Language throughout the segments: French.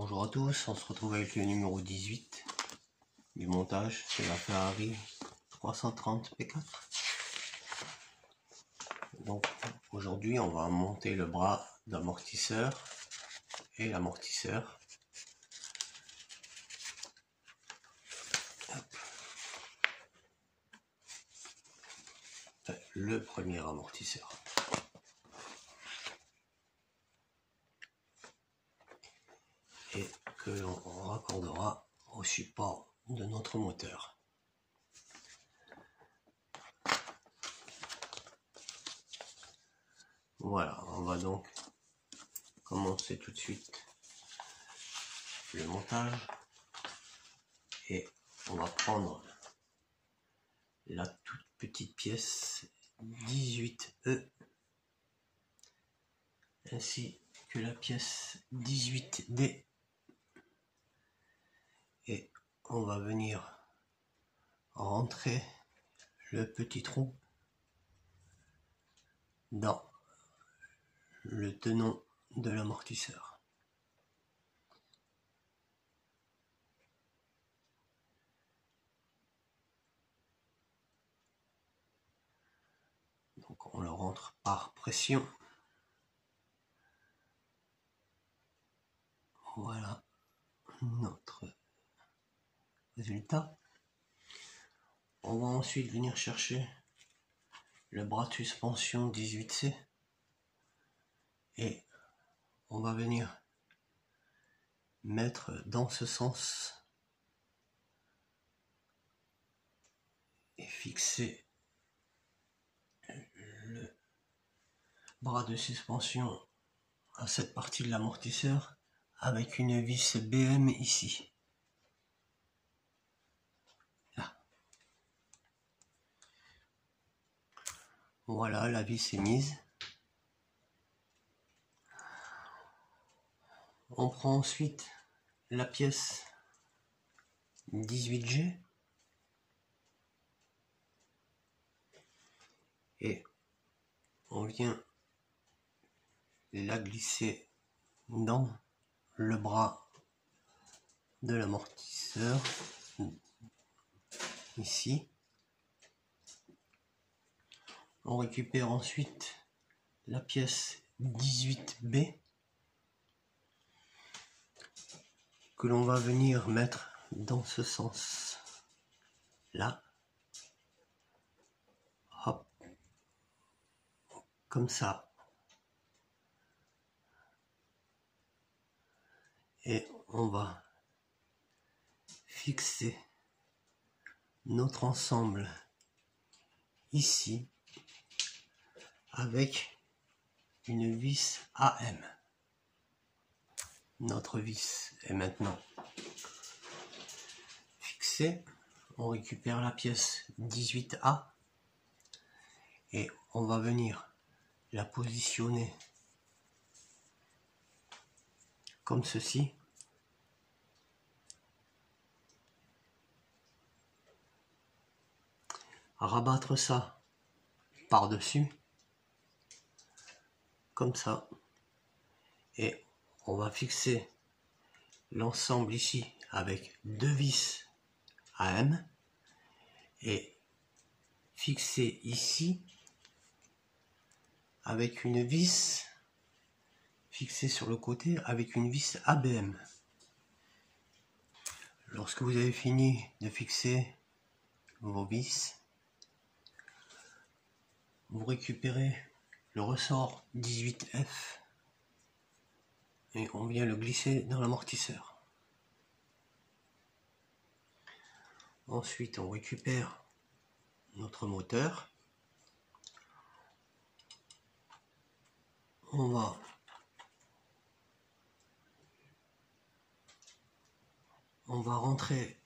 Bonjour à tous, on se retrouve avec le numéro 18 du montage, c'est la Ferrari 330 P4. Donc aujourd'hui on va monter le bras d'amortisseur et l'amortisseur. Le premier amortisseur. Et que l'on raccordera au support de notre moteur. Voilà, on va donc commencer tout de suite le montage et on va prendre la toute petite pièce 18E ainsi que la pièce 18D et on va venir rentrer le petit trou dans le tenon de l'amortisseur. Donc on le rentre par pression. Voilà notre résultat. On va ensuite venir chercher le bras de suspension 18C et on va venir mettre dans ce sens et fixer le bras de suspension à cette partie de l'amortisseur avec une vis BM ici. Là. Voilà, la vis est mise. On prend ensuite la pièce 18G et on vient la glisser dans le bras de l'amortisseur ici. On récupère ensuite la pièce 18B que l'on va venir mettre dans ce sens là. Hop, comme ça. Et on va fixer notre ensemble ici avec une vis AM. Notre vis est maintenant fixée. On récupère la pièce 18A et on va venir la positionner comme ceci. Rabattre ça par-dessus, comme ça. Et on va fixer l'ensemble ici avec deux vis AM et fixer ici avec une vis fixée sur le côté avec une vis ABM. Lorsque vous avez fini de fixer vos vis, vous récupérez le ressort 18F et on vient le glisser dans l'amortisseur. Ensuite, on récupère notre moteur. On va rentrer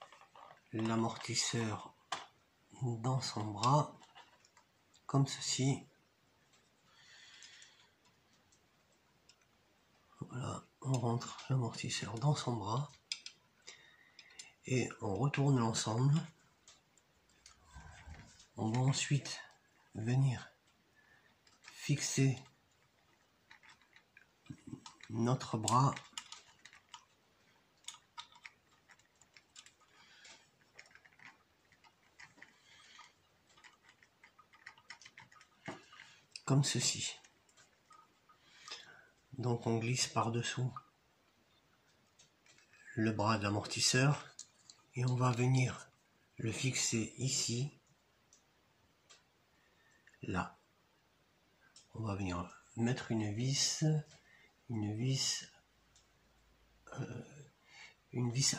l'amortisseur dans son bras, comme ceci. Voilà, on rentre l'amortisseur dans son bras et on retourne l'ensemble. On va ensuite venir fixer notre bras comme ceci. Donc on glisse par-dessous le bras de l'amortisseur et on va venir le fixer ici, là. On va venir mettre une vis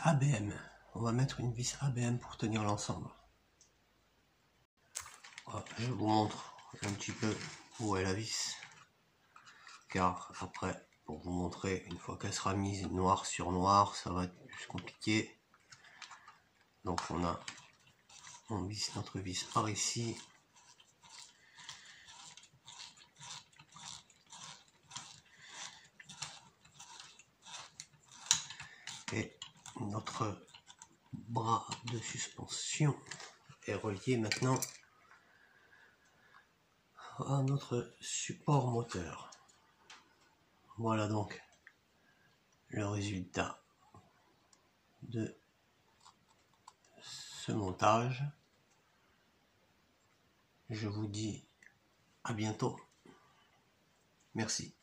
ABM. On va mettre une vis ABM pour tenir l'ensemble. Je vous montre un petit peu où est la vis, car après, pour vous montrer, une fois qu'elle sera mise noir sur noir, ça va être plus compliqué. Donc on visse notre vis par ici. Et notre bras de suspension est relié maintenant à notre support moteur. Voilà donc le résultat de ce montage. Je vous dis à bientôt. Merci.